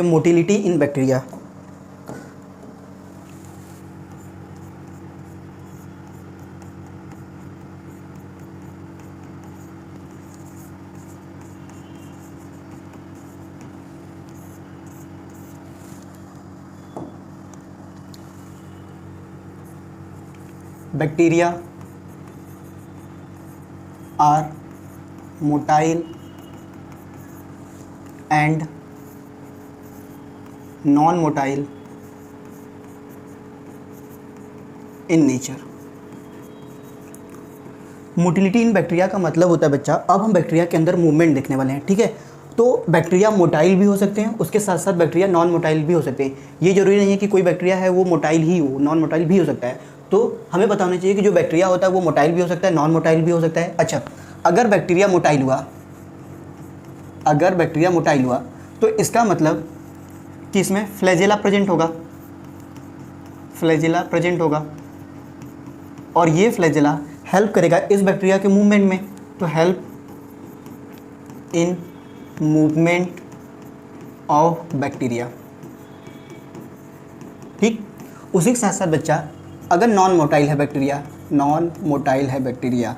देखेंगे motility in bacteria. Bacteria are motile and non motile in nature. Motility in bacteria का मतलब होता है बच्चा, अब हम बैक्टीरिया के अंदर मूवमेंट देखने वाले हैं, ठीक है। तो बैक्टीरिया मोटाइल भी हो सकते हैं, उसके साथ साथ बैक्टीरिया नॉन मोटाइल भी हो सकते हैं। ये जरूरी नहीं है कि कोई बैक्टीरिया है वो मोटाइल ही हो, नॉन मोटाइल भी हो सकता है। तो हमें पता होना चाहिए कि जो बैक्टीरिया होता है वो मोटाइल भी हो सकता है, नॉन मोटाइल भी हो सकता है। अच्छा, अगर बैक्टीरिया मोटाइल हुआ तो इसका मतलब कि इसमें फ्लैजेला प्रेजेंट होगा, और ये फ्लैजेला हेल्प करेगा इस बैक्टीरिया के मूवमेंट में। तो help in movement of bacteria, ठीक। उसी के साथ साथ बच्चा, अगर नॉन मोटाइल है बैक्टीरिया,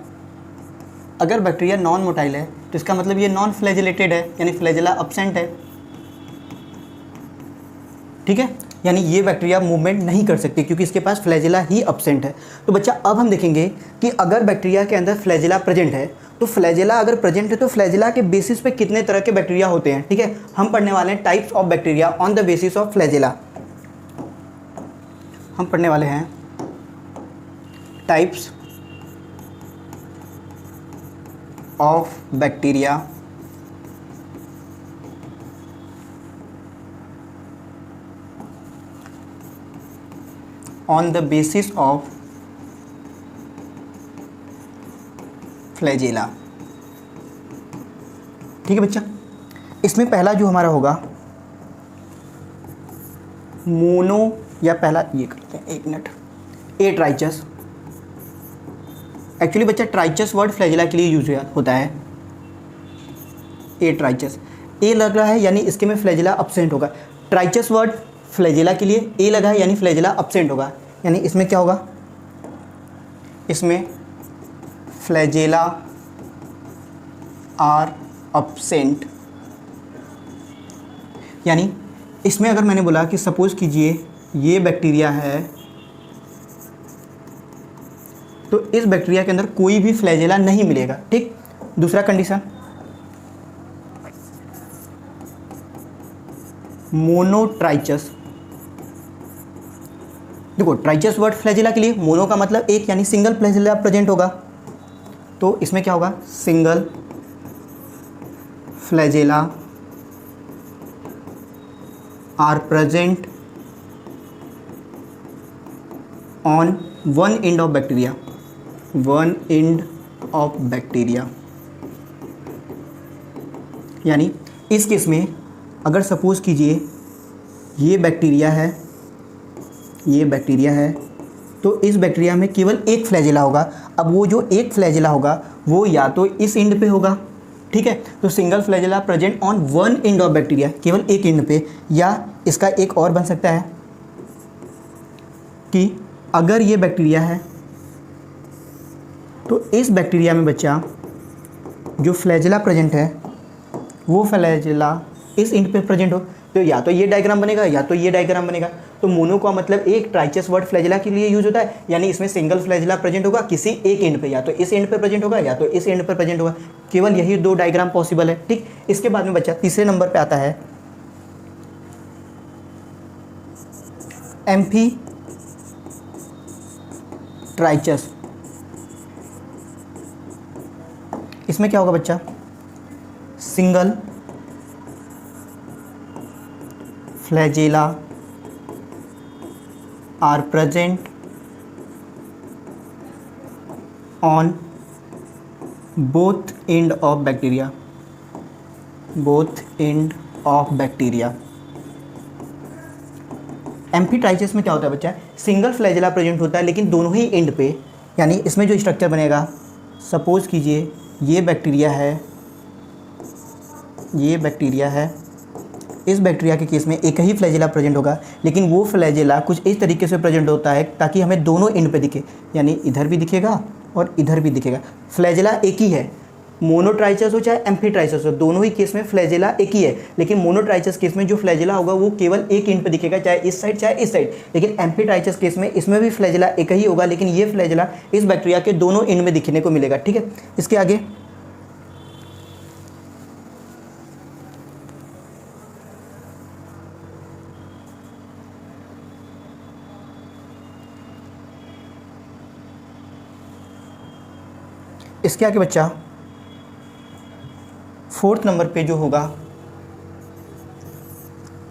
अगर बैक्टीरिया नॉन मोटाइल है तो इसका मतलब ये नॉन फ्लैजिलेटेड है, यानी फ्लैजिला अब्सेंट है, ठीक है। यानी ये बैक्टीरिया मूवमेंट नहीं कर सकती क्योंकि इसके पास फ्लैजिला ही अब्सेंट है। तो बच्चा अब हम देखेंगे कि अगर बैक्टीरिया के अंदर फ्लैजिला प्रेजेंट है, तो फ्लैजिला अगर प्रेजेंट है तो फ्लैजिला के बेसिस पे कितने तरह के बैक्टीरिया होते हैं, ठीक है। हम पढ़ने वाले हैं types of bacteria on the basis of flagella. हम पढ़ने वाले हैं types of bacteria on the basis of flagella, ठीक है बच्चा। इसमें पहला जो हमारा होगा मोनो, या पहला ये करते हैं, एक मिनट, ए ट्राइचस। एक्चुअली बच्चा ट्राइचस वर्ड फ्लैजिला के लिए यूज होता है। ए ट्राइचस, ए लग रहा है यानी इसके में फ्लैजिला अब्सेंट होगा। ट्राइचस वर्ड फ्लैजिला के लिए ए लगा है यानी फ्लैजिला अब्सेंट होगा, यानी इसमें क्या होगा, इसमें फ्लैजिला आर अब्सेंट। यानी इसमें अगर मैंने बोला कि सपोज कीजिए ये बैक्टीरिया है, तो इस बैक्टीरिया के अंदर कोई भी फ्लैजिला नहीं मिलेगा, ठीक। दूसरा कंडीशन, मोनोट्राइचस। देखो ट्राइचस वर्ड फ्लैजिला के लिए, मोनो का मतलब एक, यानी सिंगल फ्लैजिला प्रेजेंट होगा। तो इसमें क्या होगा, single flagella are present on one end of bacteria. यानी इस केस में अगर सपोज कीजिए ये बैक्टीरिया है, तो इस बैक्टीरिया में केवल एक फ्लैजिला होगा। अब वो जो एक फ्लैजिला होगा वो या तो इस एंड पे होगा, ठीक है। तो single flagella present on one end of bacteria, केवल एक एंड पे। या इसका एक और बन सकता है कि अगर ये बैक्टीरिया है तो इस बैक्टीरिया में बच्चा जो फ्लैजिला प्रेजेंट है वो फ्लैजिला इस एंड पे प्रेजेंट हो, तो या तो ये डायग्राम बनेगा या तो ये डायग्राम बनेगा। तो मोनो का मतलब एक, ट्राइचस वर्ड फ्लैजिला के लिए यूज होता है, यानी इसमें सिंगल फ्लैजिला प्रेजेंट होगा किसी एक एंड पे, या तो इस एंड पे प्रेजेंट होगा या तो इस एंड पे प्रेजेंट होगा। केवल यही दो डायग्राम पॉसिबल है, ठीक। इसके बाद में बच्चा तीसरे नंबर पे आता है एम्फी ट्राइचस। इसमें क्या होगा बच्चा, single flagella are present on both end of bacteria, amphitrichous में क्या होता है बच्चा, सिंगल फ्लैजिला प्रेजेंट होता है लेकिन दोनों ही एंड पे। यानी इसमें जो स्ट्रक्चर बनेगा, सपोज कीजिए ये बैक्टीरिया है, इस बैक्टीरिया के केस में एक ही फ्लैजेला प्रेजेंट होगा, लेकिन वो फ्लैजेला कुछ इस तरीके से प्रेजेंट होता है ताकि हमें दोनों एंड पे दिखे, यानी इधर भी दिखेगा और इधर भी दिखेगा। फ्लैजेला एक ही है, मोनोट्राइचस हो चाहे एम्फीट्राइचस हो, दोनों ही केस में फ्लैजेला एक ही है, लेकिन मोनोट्राइचस केस में जो फ्लैजेला होगा वो केवल एक एंड पे दिखेगा, चाहे इस साइड चाहे इस साइड। लेकिन एम्फीट्राइचस केस में इसमें भी फ्लैजेला एक ही होगा, लेकिन ये फ्लैजेला इस बैक्टीरिया के दोनों एंड में दिखने को मिलेगा। ठीक है, इसके आगे बच्चा 4th नंबर पे जो होगा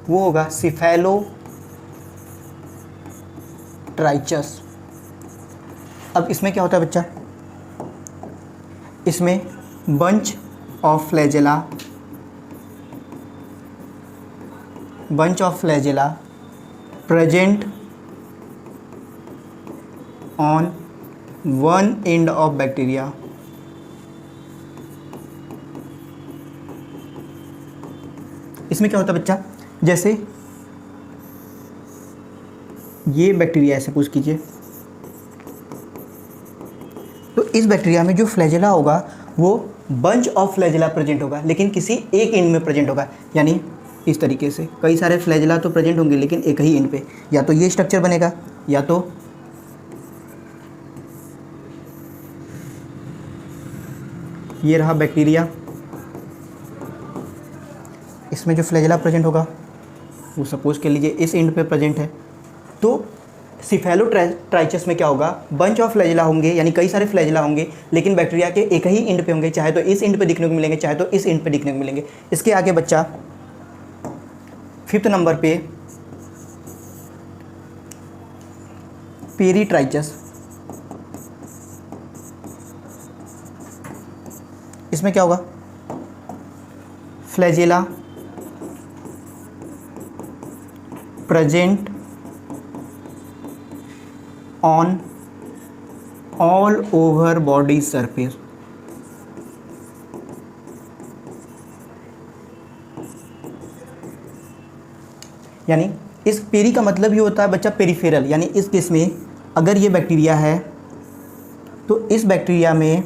वो होगा सिफेलोट्राइचस। अब इसमें क्या होता है बच्चा, इसमें bunch of flagella present on one end of bacteria. इसमें क्या होता है बच्चा, जैसे ये बैक्टीरिया है सपोज कीजिए, तो इस बैक्टीरिया में जो फ्लैजेला होगा वो बंच ऑफ फ्लैजेला प्रेजेंट होगा, लेकिन किसी एक एंड में प्रेजेंट होगा। यानी इस तरीके से कई सारे फ्लैजेला तो प्रेजेंट होंगे लेकिन एक ही एंड पे, या तो ये स्ट्रक्चर बनेगा या तो ये रहा बैक्टीरिया, इसमें जो फ्लैजेला प्रेजेंट होगा वो सपोज कर लीजिए इस एंड पे प्रेजेंट है। तो सिफेलोट्राइचस में क्या होगा, बंच ऑफ फ्लैजेला होंगे, यानी कई सारे फ्लैजेला होंगे, लेकिन बैक्टीरिया के एक ही एंड पे होंगे, चाहे तो इस एंड पे दिखने को मिलेंगे चाहे तो इस एंड पे दिखने को मिलेंगे। इसके आगे बच्चा 5th नंबर पे पेरीट्राइचस। इसमें क्या होगा, flagella present on all over body surface. यानी इस पेरी का मतलब ये होता है बच्चा पेरिफेरल, यानी इस केस में अगर ये बैक्टीरिया है तो इस बैक्टीरिया में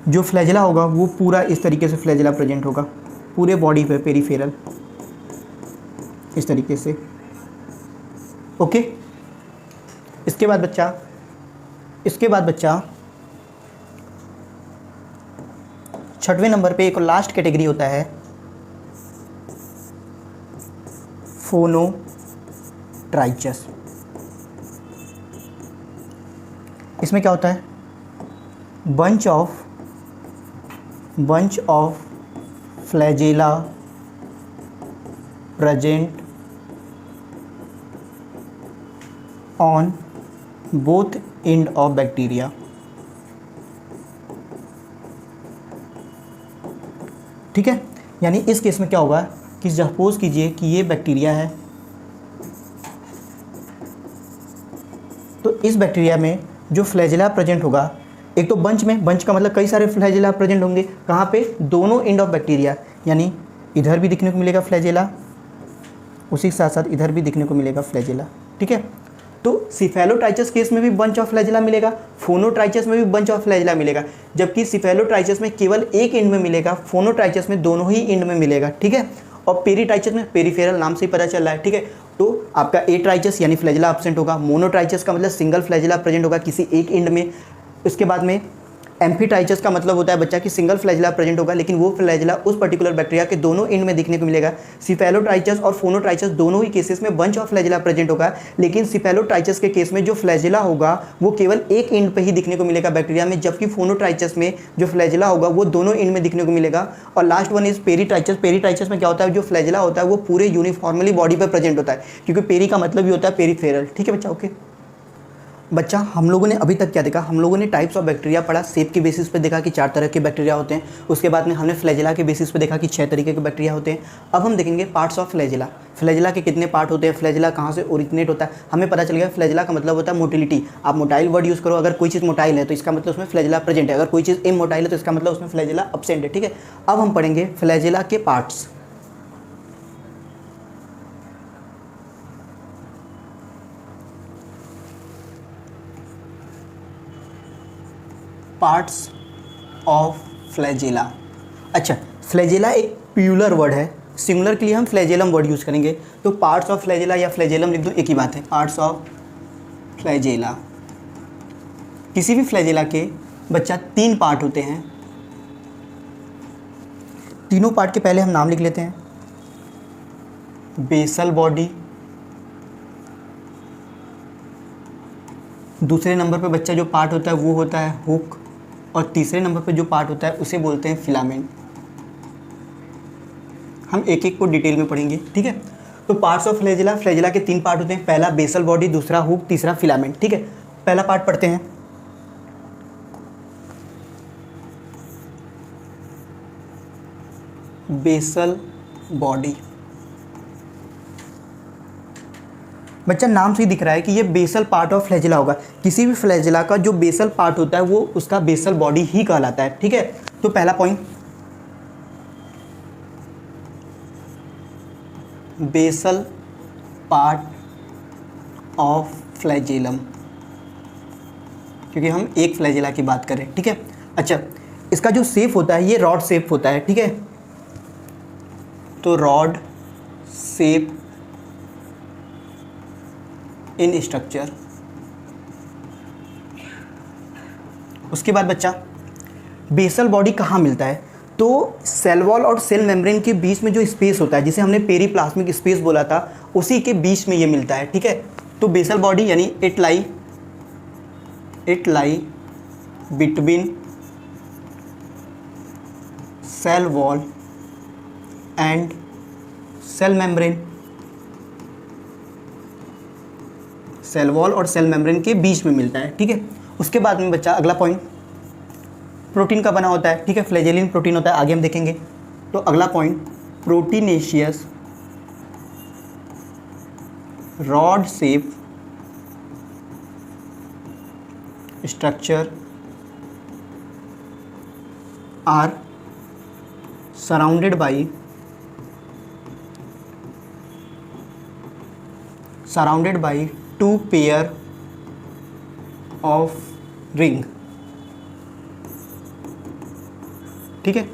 जो फ्लैजेला होगा वो पूरा इस तरीके से फ्लैजेला प्रेजेंट होगा पूरे बॉडी पे, पेरिफेरल इस तरीके से। ओके, इसके बाद बच्चा 6वें नंबर पे एक लास्ट कैटेगरी होता है फोनोट्राइचस। इसमें क्या होता है, bunch of flagella present on both end of bacteria। ठीक है, यानी इस केस में क्या होगा कि सपोज कीजिए कि ये बैक्टीरिया है, तो इस बैक्टीरिया में जो फ्लैजेला प्रेजेंट होगा, एक तो बंच का मतलब कई सारे फ्लैजेला प्रेजेंट होंगे, कहाँ पे, दोनों एंड ऑफ बैक्टीरिया, यानी इधर भी दिखने को मिलेगा फ्लैजेला, उसी के साथ साथ इधर भी दिखने को मिलेगा फ्लैजेला। ठीक है, तो सिफेलोट्राइचस केस में भी बंच ऑफ फ्लैजेला मिलेगा, फोनोट्राइचस में भी बंच ऑफ फ्लैजेला मिलेगा, जबकि सिफेलोट्राइचस में केवल एक एंड में मिलेगा, फोनोट्राइचस में दोनों ही एंड में मिलेगा। ठीक है, और पेरीट्राइचस में पेरिफेरल नाम से ही पता चल रहा है। ठीक है, तो आपका एट्राइचस यानी फ्लैजेला एब्सेंट होगा, मोनोट्राइचस का मतलब सिंगल फ्लैजेला प्रेजेंट होगा किसी एक एंड में। इसके बाद में एम्फीट्राइचस का मतलब होता है बच्चा कि सिंगल फ्लैजेला प्रेजेंट होगा, लेकिन वो फ्लैजेला उस पर्टिकुलर बैक्टीरिया के दोनों एंड में दिखने को मिलेगा। सिफेलोट्राइचस और फोनोट्राइचस दोनों ही केसेस में बंच ऑफ फ्लैजेला प्रेजेंट होगा, लेकिन सिफेलोट्राइचस के केस में जो फ्लैजेला होगा वो केवल एक एंड पे ही दिखने को मिलेगा बैक्टीरिया में, जबकि फोनोट्राइचस में जो फ्लैजेला होगा वो दोनों एंड में दिखने को मिलेगा। और लास्ट वन इज पेरीट्राइचस। पेरीट्राइचस में क्या होता है, जो फ्लैजेला होता है वो पूरे यूनिफॉर्मली बॉडी पर प्रेजेंट होता है, क्योंकि पेरी का मतलब भी होता है पेरिफेरल। ठीक है बच्चा, ओके। बच्चा हम लोगों ने अभी तक क्या देखा, हम लोगों ने टाइप्स ऑफ बैक्टीरिया पढ़ा, शेप के बेसिस पे देखा कि 4 तरह के बैक्टीरिया होते हैं। उसके बाद में हमने फ्लैजेला के बेसिस पे देखा कि 6 तरीके के बैक्टीरिया होते हैं। अब हम देखेंगे पार्ट्स ऑफ फ्लैजेला। फ्लैजेला के कितने पार्ट होते हैं, फ्लैजेला कहाँ से ओरिजिनेट होता है, हमें पता चल गया। फ्लैजेला का मतलब होता है मोटिलिटी। आप मोटाइल वर्ड यूज़ करो, अगर कोई चीज़ मोटाइल है तो इसका मतलब उसमें फ्लैजेला प्रेजेंट है, अगर कोई चीज़ इमोटाइल है तो इसका मतलब उसमें फ्लैजेला अब्सेंट है। ठीक है, अब हम पढ़ेंगे फ्लैजेला के पार्ट्स। Parts of flagella. अच्छा, फ्लैजेला एक प्लूरल वर्ड है, सिंगुलर के लिए हम फ्लैजेलम वर्ड यूज़ करेंगे। तो पार्ट्स ऑफ फ्लैजेला या फ्लैजेलम लिख दो, एक ही बात है, पार्ट्स ऑफ फ्लैजेला। किसी भी फ्लैजेला के बच्चा 3 पार्ट होते हैं। तीनों पार्ट के पहले हम नाम लिख लेते हैं। बेसल बॉडी, दूसरे नंबर पे बच्चा जो पार्ट होता है वो होता है हुक, और तीसरे नंबर पे जो पार्ट होता है उसे बोलते हैं फिलामेंट। हम एक एक को डिटेल में पढ़ेंगे। ठीक है, तो पार्ट्स ऑफ फ्लैजेला, फ्लैजेला के 3 पार्ट होते हैं, पहला बेसल बॉडी, दूसरा हुक, तीसरा फिलामेंट। ठीक है, पहला पार्ट पढ़ते हैं। Basal body. बच्चा नाम से ही दिख रहा है कि ये बेसल पार्ट ऑफ फ्लैजेला होगा। किसी भी फ्लैजेला का जो बेसल पार्ट होता है वो उसका बेसल बॉडी ही कहलाता है। ठीक है, तो पहला point, basal part of flagellum, क्योंकि हम एक फ्लैजेला की बात करें। ठीक है, अच्छा, इसका जो शेप होता है ये रॉड शेप होता है। ठीक है, तो रॉड शेप इन स्ट्रक्चर। उसके बाद बच्चा बेसल बॉडी कहाँ मिलता है, तो सेल वॉल और सेल मेम्ब्रेन के बीच में जो स्पेस होता है, जिसे हमने पेरीप्लाज्मिक स्पेस बोला था, उसी के बीच में ये मिलता है। ठीक है, तो बेसल बॉडी यानी it lie between cell wall and cell membrane. Cell wall और सेल मेम्ब्रेन के बीच में मिलता है। ठीक है, उसके बाद में बच्चा अगला पॉइंट प्रोटीन का बना होता है। ठीक है, फ्लैजेलिन प्रोटीन होता है, आगे हम देखेंगे। तो अगला point, proteinaceous rod shape structure are surrounded by 2 pair of ring. ठीक है,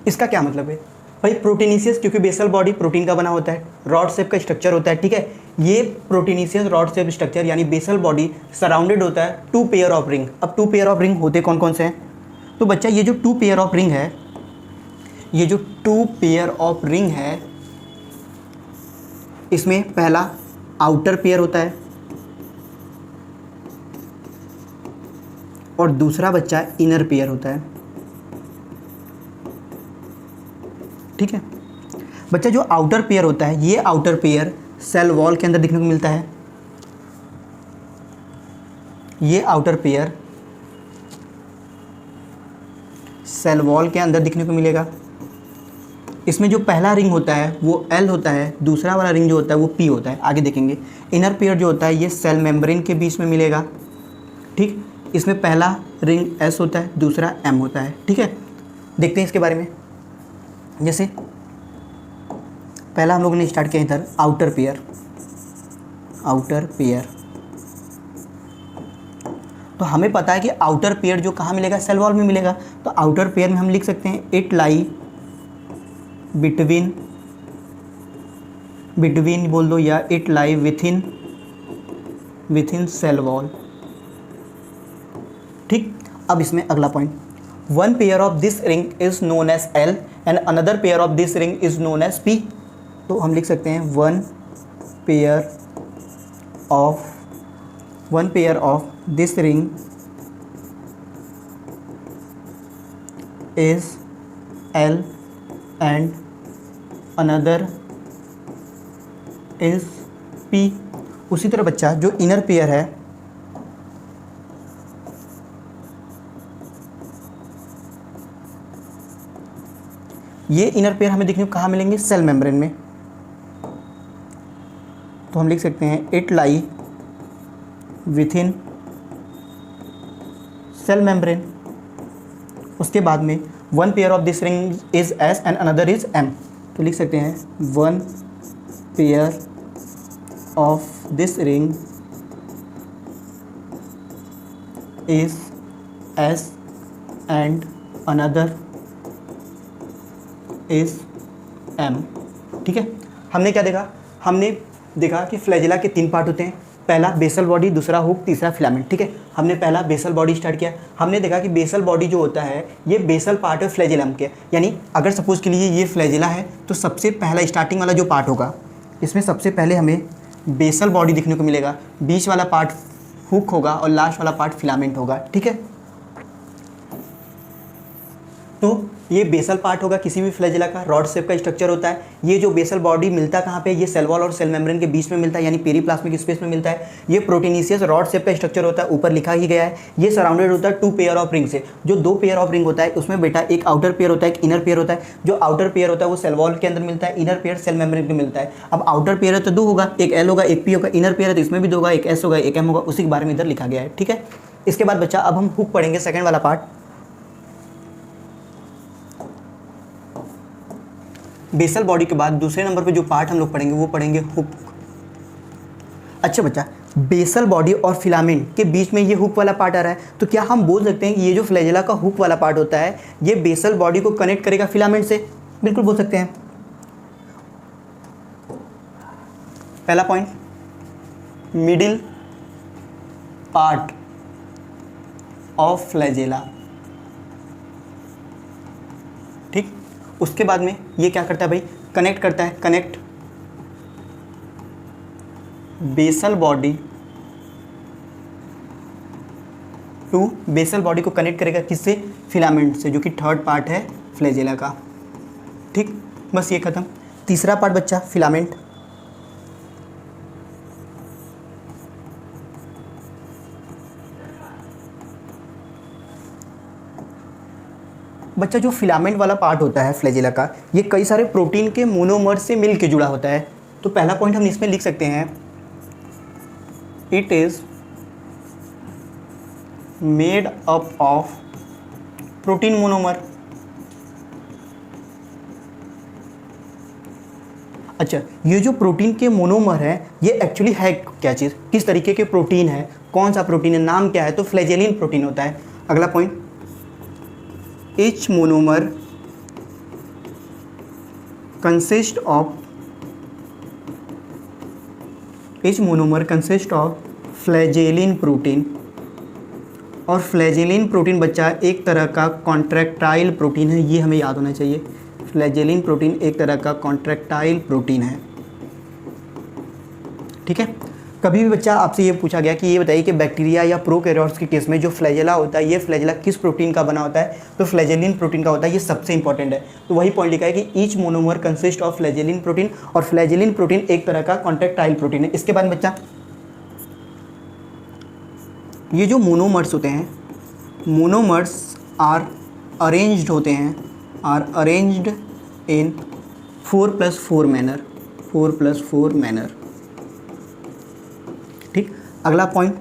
इसका क्या मतलब है भाई, प्रोटीनेशियस, क्योंकि बेसल बॉडी प्रोटीन का बना होता है, रॉड शेप का स्ट्रक्चर होता है। ठीक है, ये प्रोटीनेशियस रॉड शेप स्ट्रक्चर यानी बेसल बॉडी सराउंडेड होता है 2 पेयर ऑफ रिंग। अब 2 पेयर ऑफ रिंग होते कौन कौन से हैं, तो बच्चा ये जो 2 पेयर ऑफ रिंग है, ये जो 2 पेयर ऑफ रिंग है, इसमें पहला आउटर पेयर होता है और दूसरा बच्चा इनर पेयर होता है। ठीक है, बच्चा जो आउटर पेयर होता है, ये आउटर पेयर सेल वॉल के अंदर दिखने को मिलता है। ये आउटर पेयर सेल वॉल के अंदर दिखने को मिलेगा। इसमें जो पहला रिंग होता है वो L होता है, दूसरा वाला रिंग जो होता है वो P होता है, आगे देखेंगे। इनर पेयर जो होता है ये सेल मेम्ब्रेन के बीच में मिलेगा। ठीक, इसमें पहला रिंग S होता है, दूसरा M होता है। ठीक है, देखते हैं इसके बारे में। जैसे पहला हम लोगों ने स्टार्ट किया इधर आउटर पेयर। तो हमें पता है कि आउटर पेयर जो कहाँ मिलेगा, सेल वॉल में मिलेगा। तो आउटर पेयर में हम लिख सकते हैं इट लाई बिटवीन बोल दो, या it lie within cell wall. ठीक, अब इसमें अगला point, 1 pair of this ring is known as L and another pair of this ring is known as P। तो हम लिख सकते हैं 1 pair of this ring is L and another is P। उसी तरह बच्चा जो इनर पेयर है ये इनर पेयर हमें देखने को कहाँ मिलेंगे, सेल मेम्ब्रेन में। तो हम लिख सकते हैं it lie within cell membrane. उसके बाद में one pair of this ring is S and another is M. तो लिख सकते हैं one pair of this ring is S and another is M. ठीक है, हमने क्या देखा, हमने देखा कि फ्लैजिला के 3 पार्ट होते हैं, पहला बेसल बॉडी, दूसरा हुक, तीसरा फिलामेंट। ठीक है, हमने पहला बेसल बॉडी स्टार्ट किया। हमने देखा कि बेसल बॉडी जो होता है ये बेसल पार्ट है फ्लैजिलम के, यानी अगर सपोज के लिए ये फ्लैजिला है तो सबसे पहला स्टार्टिंग वाला जो पार्ट होगा इसमें सबसे पहले हमें बेसल बॉडी दिखने को मिलेगा, बीच वाला पार्ट हुक होगा और लास्ट वाला पार्ट फिलामेंट होगा। ठीक है, तो ये बेसल पार्ट होगा किसी भी फ्लैजिला का, रॉड शेप का स्ट्रक्चर होता है। ये जो बेसल बॉडी मिलता है कहाँ पे, ये सेल वॉल और सेल मेम्ब्रेन के बीच में मिलता है, यानी पेरीप्लाज्मिक स्पेस में मिलता है। ये प्रोटीनिशियस रॉड शेप का स्ट्रक्चर होता है, ऊपर लिखा ही गया है। ये सराउंडेड होता है 2 पेयर ऑफ रिंग से। जो 2 पेयर ऑफ रिंग होता है उसमें बेटा एक आउटर पेयर होता है, एक इनर पेयर होता है। जो आउटर पेयर होता है वो सेल वॉल के अंदर मिलता है, इनर पेयर सेल मेम्ब्रेन में मिलता है। अब आउटर पेयर है तो 2 होगा, एक एल होगा एक पी होगा, इनर पेयर है तो इसमें भी 2 होगा, एक एस होगा एक एम होगा, उसी के बारे में इधर लिखा गया है। ठीक है, इसके बाद बच्चा अब हम हुक पढ़ेंगे, सेकेंड वाला पार्ट। बेसल बॉडी के बाद दूसरे नंबर पे जो पार्ट हम लोग पढ़ेंगे वो पढ़ेंगे हुक। अच्छा बच्चा, बेसल बॉडी और फिलामेंट के बीच में ये हुक वाला पार्ट आ रहा है, तो क्या हम बोल सकते हैं कि ये जो फ्लैजिला का हुक वाला पार्ट होता है ये बेसल बॉडी को कनेक्ट करेगा फिलामेंट से? बिल्कुल बोल सकते हैं। पहला point, middle part of flagella. ठीक, उसके बाद में ये क्या करता है भाई, कनेक्ट करता है, connect basal body to, basal body को कनेक्ट करेगा किससे, फिलामेंट से, जो कि थर्ड पार्ट है फ्लैजिला का। ठीक, बस ये खत्म। तीसरा पार्ट बच्चा फिलामेंट। बच्चा जो फिलामेंट वाला पार्ट होता है फ्लैजिला का, ये कई सारे प्रोटीन के मोनोमर से मिल के जुड़ा होता है। तो पहला पॉइंट हम इसमें लिख सकते हैं, it is made up of protein monomer. अच्छा, ये जो प्रोटीन के मोनोमर है ये एक्चुअली है क्या चीज़, किस तरीके के प्रोटीन है, कौन सा प्रोटीन है, नाम क्या है, तो फ्लैजेलिन प्रोटीन होता है। अगला point, each monomer consist of flagellin protein. और फ्लैजेलिन प्रोटीन बच्चा एक तरह का कॉन्ट्रैक्टाइल प्रोटीन है, ये हमें याद होना चाहिए। फ्लैजेलिन प्रोटीन एक तरह का कॉन्ट्रैक्टाइल प्रोटीन है। ठीक है, कभी भी बच्चा आपसे ये पूछा गया कि ये बताइए कि बैक्टीरिया या प्रोकैरियोट्स के केस में जो फ्लैजेला होता है ये फ्लैजेला किस प्रोटीन का बना होता है, तो फ्लैजेलिन प्रोटीन का होता है। ये सबसे इंपॉर्टेंट है, तो वही पॉइंट लिखा है कि each monomer consist of flagellin protein, और फ्लैजेलिन प्रोटीन एक तरह का कॉन्ट्रैक्टाइल प्रोटीन है। इसके बाद बच्चा ये जो मोनोमर्स होते हैं, मोनोमर्स आर अरेंज्ड होते हैं, are arranged in 4+4 manner, 4+4 manner. ठीक, अगला पॉइंट,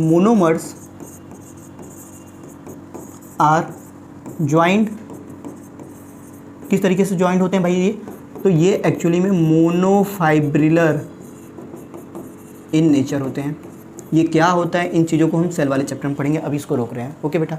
मोनोमर्स आर ज्वाइंट। किस तरीके से ज्वाइंट होते हैं भाई ये, तो ये एक्चुअली में मोनोफाइब्रिलर इन नेचर होते हैं। ये क्या होता है, इन चीज़ों को हम सेल वाले चैप्टर में पढ़ेंगे, अभी इसको रोक रहे हैं। ओके बेटा।